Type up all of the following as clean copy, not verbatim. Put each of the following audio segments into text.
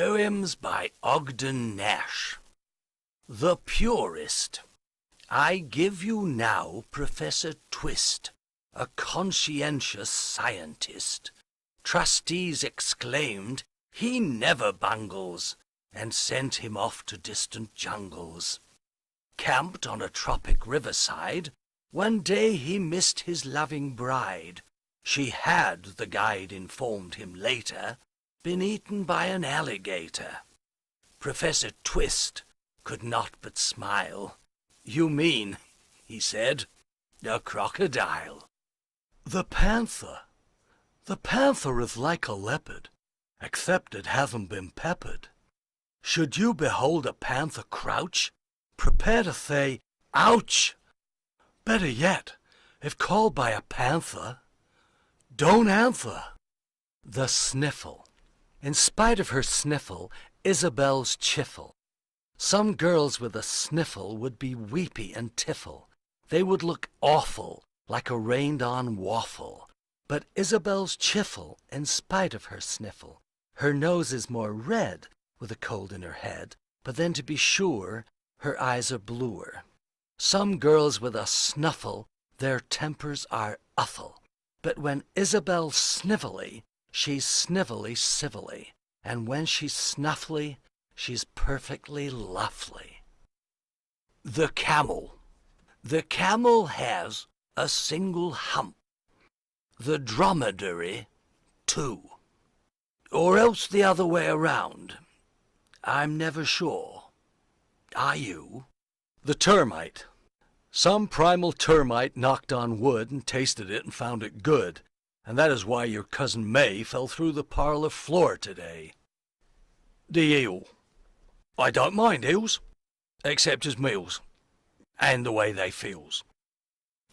Poems by Ogden Nash. The Purist. I give you now Professor Twist, a conscientious scientist. Trustees exclaimed, he never bungles, and sent him off to distant jungles. Camped on a tropic riverside, one day he missed his loving bride. She had, the guide informed him later, been eaten by an alligator. Professor Twist could not but smile. You mean, he said, a crocodile. The panther is like a leopard, except it hasn't been peppered. Should you behold a panther crouch, prepare to say, ouch! Better yet, if called by a panther, don't answer. The sniffle. In spite of her sniffle, Isabel's chiffle. Some girls with a sniffle would be weepy and tiffle. They would look awful, like a rained-on waffle. But Isabel's chiffle, in spite of her sniffle. Her nose is more red, with a cold in her head, but then to be sure, her eyes are bluer. Some girls with a snuffle, their tempers are uffle. But when Isabel's snivelly, she's snivelly civilly, and when she's snuffly, she's perfectly lovely. The camel. The camel has a single hump. The dromedary, two. Or else the other way around. I'm never sure. Are you? The termite. Some primal termite knocked on wood and tasted it and found it good, and that is why your cousin May fell through the parlor floor today. The eel. I don't mind eels, except as meals, and the way they feels.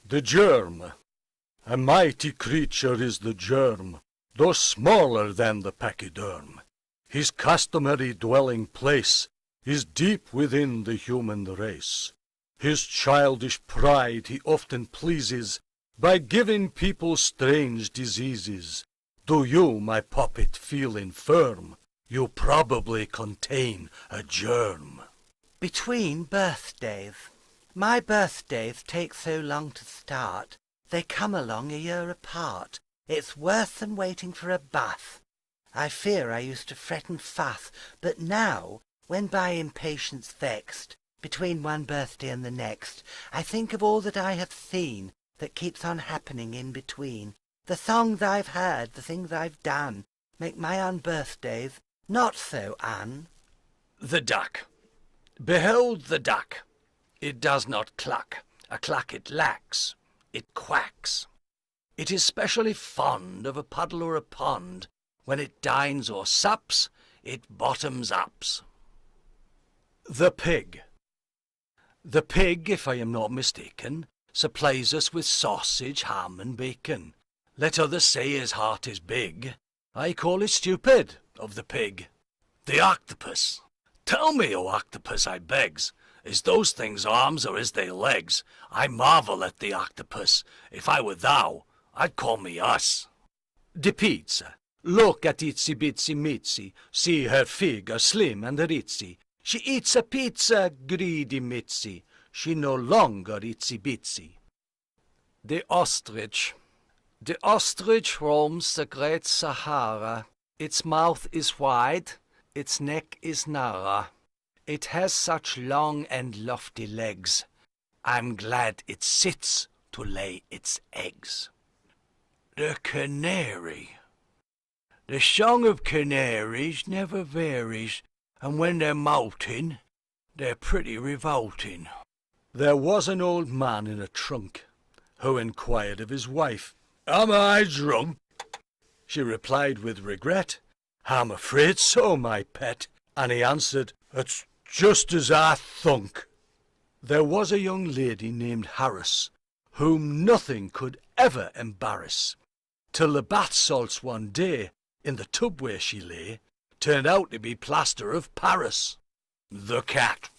The germ. A mighty creature is the germ, though smaller than the pachyderm. His customary dwelling place is deep within the human race. His childish pride he often pleases by giving people strange diseases. Do you, my puppet, feel infirm? You probably contain a germ. Between birthdays. My birthdays take so long to start. They come along a year apart. It's worse than waiting for a bath. I fear I used to fret and fuss, but now, when by impatience vexed, between one birthday and the next, I think of all that I have seen that keeps on happening in between. The songs I've heard, the things I've done, make my own birthdays not so un. The duck. Behold the duck. It does not cluck. A cluck it lacks. It quacks. It is specially fond of a puddle or a pond. When it dines or sups, it bottoms ups. The pig. The pig, if I am not mistaken, supplies us with sausage, ham, and bacon. Let others say his heart is big. I call it stupid of the pig. The octopus. Tell me, O octopus, I begs, is those things arms or is they legs? I marvel at the octopus. If I were thou, I'd call me us. The pizza. Look at itsy bitsy mitzy. See her figure slim and ritzy. She eats a pizza, greedy mitzy. She no longer itsy bitsy. The ostrich. The ostrich roams the great Sahara. Its mouth is wide, its neck is narrow. It has such long and lofty legs. I'm glad it sits to lay its eggs. The canary. The song of canaries never varies, and when they're moulting, they're pretty revolting. There was an old man in a trunk, who inquired of his wife, Am I drunk? She replied with regret, I'm afraid so, my pet. And he answered, It's just as I thunk. There was a young lady named Harris, whom nothing could ever embarrass, till the bath salts one day, in the tub where she lay, turned out to be plaster of Paris. The cat.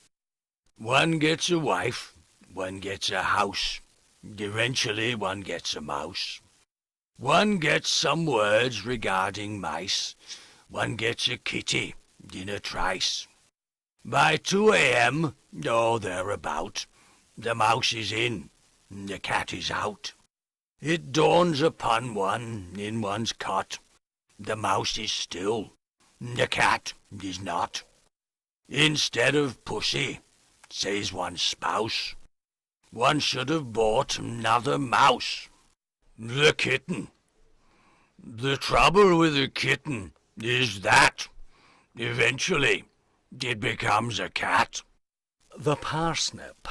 One gets a wife, one gets a house, eventually one gets a mouse. One gets some words regarding mice, one gets a kitty, in a trice. By 2 a.m., or thereabout, the mouse is in, the cat is out. It dawns upon one in one's cot, the mouse is still, the cat is not. Instead of pussy, says one's spouse, one should have bought another mouse. The kitten. The trouble with the kitten is that, eventually, it becomes a cat. The parsnip.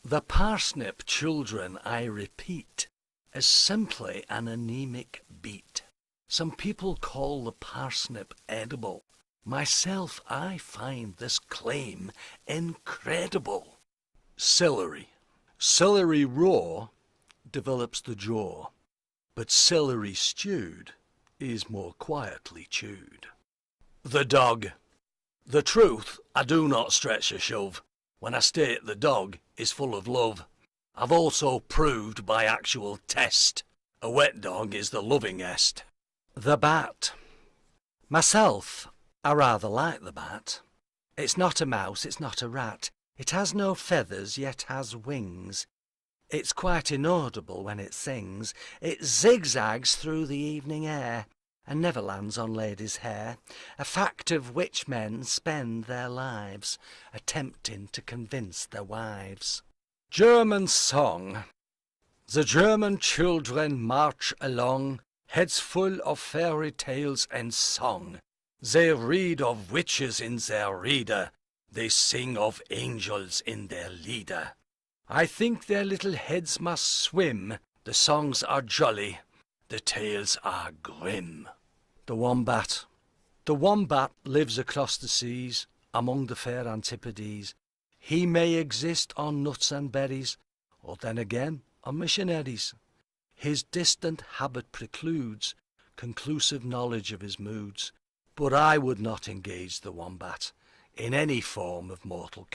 The parsnip, children, I repeat, is simply an anemic beet. Some people call the parsnip edible. Myself, I find this claim incredible. Celery. Celery raw develops the jaw, but celery stewed is more quietly chewed. The dog. The truth I do not stretch or shove when I state the dog is full of love. I've also proved by actual test a wet dog is the lovingest. The bat. Myself, I rather like the bat. It's not a mouse, it's not a rat. It has no feathers, yet has wings. It's quite inaudible when it sings. It zigzags through the evening air and never lands on ladies' hair, a fact of which men spend their lives attempting to convince their wives. German song. The German children march along, heads full of fairy tales and song. They read of witches in their reader, they sing of angels in their leader. I think their little heads must swim, the songs are jolly, the tales are grim. The wombat. The wombat lives across the seas, among the fair antipodes. He may exist on nuts and berries, or then again on missionaries. His distant habit precludes conclusive knowledge of his moods, but I would not engage the wombat in any form of mortal